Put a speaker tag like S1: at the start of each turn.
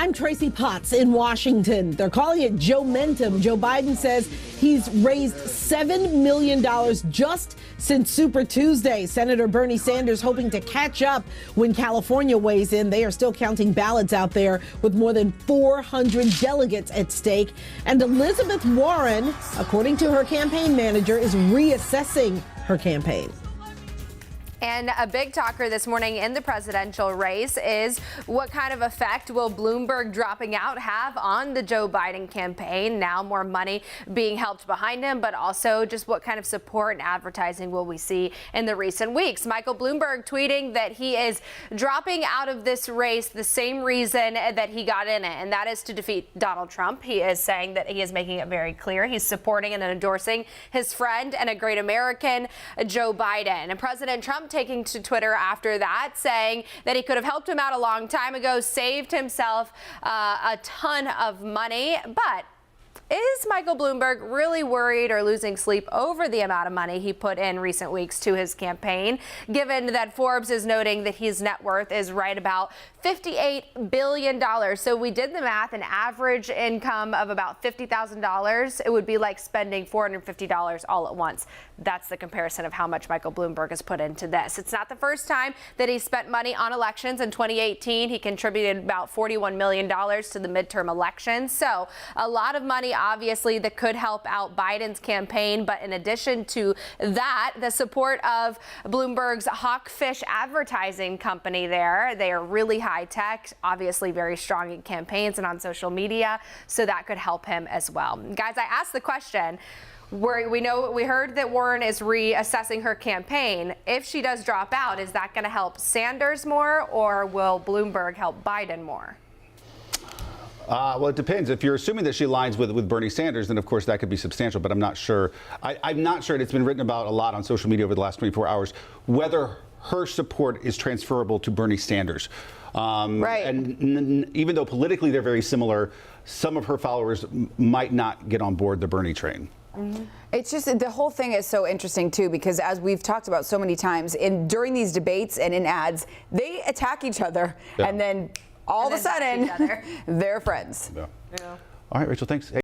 S1: I'm Tracy Potts in Washington. They're calling it Joe-mentum. Joe Biden says he's raised $7 million just since Super Tuesday. Senator Bernie Sanders hoping to catch up when California weighs in. They are still counting ballots out there with more than 400 delegates at stake. And Elizabeth Warren, according to her campaign manager, is reassessing her campaign.
S2: And a big talker this morning in the presidential race is what kind of effect will Bloomberg dropping out have on the Joe Biden campaign? Now more money being helped behind him, but also just what kind of support and advertising will we see in the recent weeks? Michael Bloomberg tweeting that he is dropping out of this race the same reason that he got in it, and that is to defeat Donald Trump. He is saying that he is making it very clear he's supporting and endorsing his friend and a great American, Joe Biden. And President Trump taking to Twitter after that, saying that he could have helped him out a long time ago, saved himself a ton of money. But is Michael Bloomberg really worried or losing sleep over the amount of money he put in recent weeks to his campaign, given that Forbes is noting that his net worth is right about $58 billion? So we did the math, an average income of about $50,000. It would be like spending $450 all at once. That's the comparison of how much Michael Bloomberg has put into this. It's not the first time that he spent money on elections. In 2018, he contributed about $41 million to the midterm elections. So a lot of money, obviously, that could help out Biden's campaign. But in addition to that, the support of Bloomberg's Hawkfish advertising company there, they are really high tech, obviously very strong in campaigns and on social media. So that could help him as well. Guys, I asked the question. We heard that Warren is reassessing her campaign. If she does drop out, is that going to help Sanders more, or will Bloomberg help Biden more?
S3: Well, it depends. If you're assuming that she aligns with Bernie Sanders, then of course that could be substantial, but I'm not sure. I'm not sure, and it's been written about a lot on social media over the last 24 hours, whether her support is transferable to Bernie Sanders.
S4: Right.
S3: And even though politically they're very similar, some of her followers might not get on board the Bernie train.
S4: Mm-hmm. It's just, the whole thing is so interesting, too, because as we've talked about so many times, during these debates and in ads, they attack each other, and then all of a sudden, they're friends.
S3: Yeah. All right, Rachel, thanks. Hey.